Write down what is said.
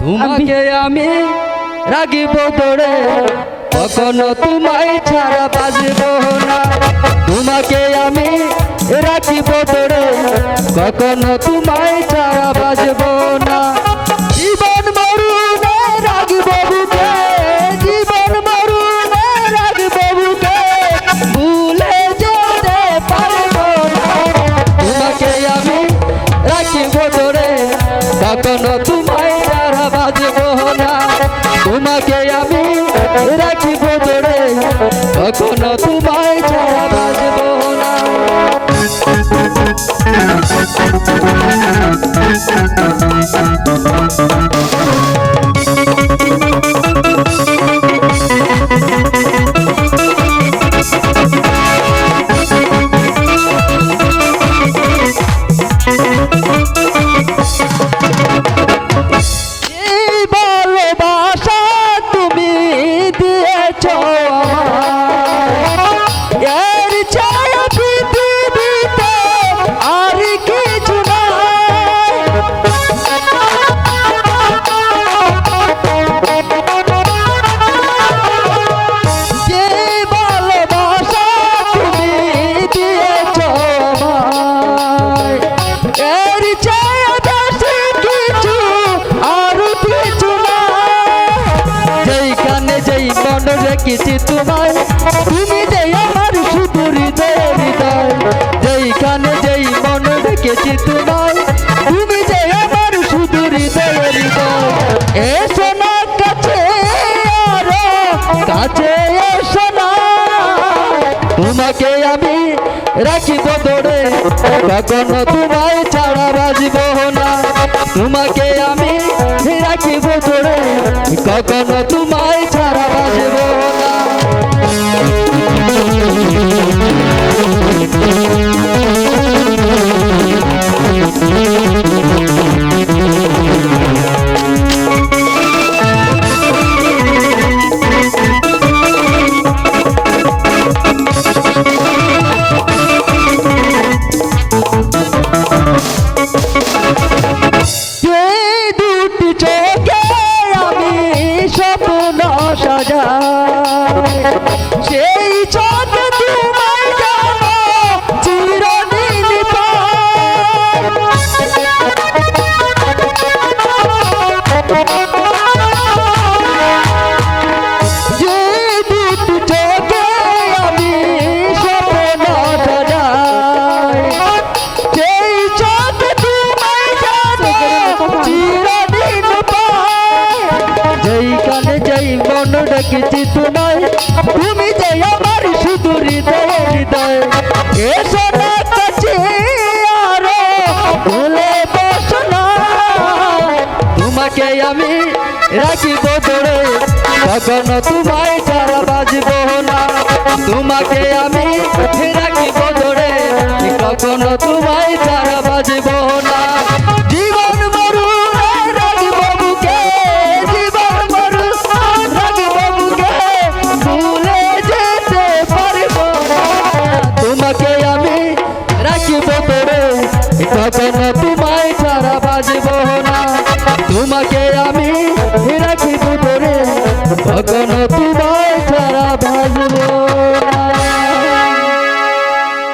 তোমাকে আমি রাখিব ধরে, কখনো তোমায় ছাড়া বাঁচব না। তোমাকে আমি রাখিব ধরে, কখনো তোমায় ছাড়া বাঁচব না। জীবন মরুনে রাখিব বুকে, জীবন মরুনে রাখিব বুকে, ভুলে যেতে পারব না। তোমাকে আমি রাখিব ধরে, কখনো তোমায় ছাড়া বাঁচব না। তোমাকে আমি রাখিব ধরে, কখনো তোমায় ছাড়া বাঁচব না। রেখেছি তোমায়, তুমি যে আমার শুধু হৃদয় হৃদয়। যেইখানে যেই মন রেখেছি তোমায়, তুমি যে আমার শুধু হৃদয় হৃদয়। এসো না কাছে, আরো কাছে এসো না। তোমাকে আমি রাখিব ধরে, কখনো তোমায় ছাড়া বাঁচব না। তোমাকে আমি রাখিব ধরে, কখনো তোমায় ছাড়া বাঁচব না। সেই চোখ তোমায় জানো চিরদিন যে দুটি চোখে আমি স্বপ্ন সাজাই, সেই চোখ তোমায় জানো চিরদিন যেইখানে যেই মন রেখেছি তোমায়, তুমি যে আমার শুধু হৃদয় হৃদয়। এসো না কাছে, আরো ভুলে বসো না। তোমাকে আমি রাখিব ধরে, কখনো তোমায় ছাড়া বাঁচব না। তোমাকে আমি রাখিব ধরে, কখনো তোমায় ছাড়া বাঁচব না। জীবন মরু রাখিব বুকে, জীবন মরু রাখিব বুকে, ভুলে যেতে পারব না। তোমাকে আমি রাখিব ধরে, কখনো তোমায় ছাড়া বাঁচব না। তোমাকে আমি রাখিব ধরে, কখনো তোমায় ছাড়া বাঁচব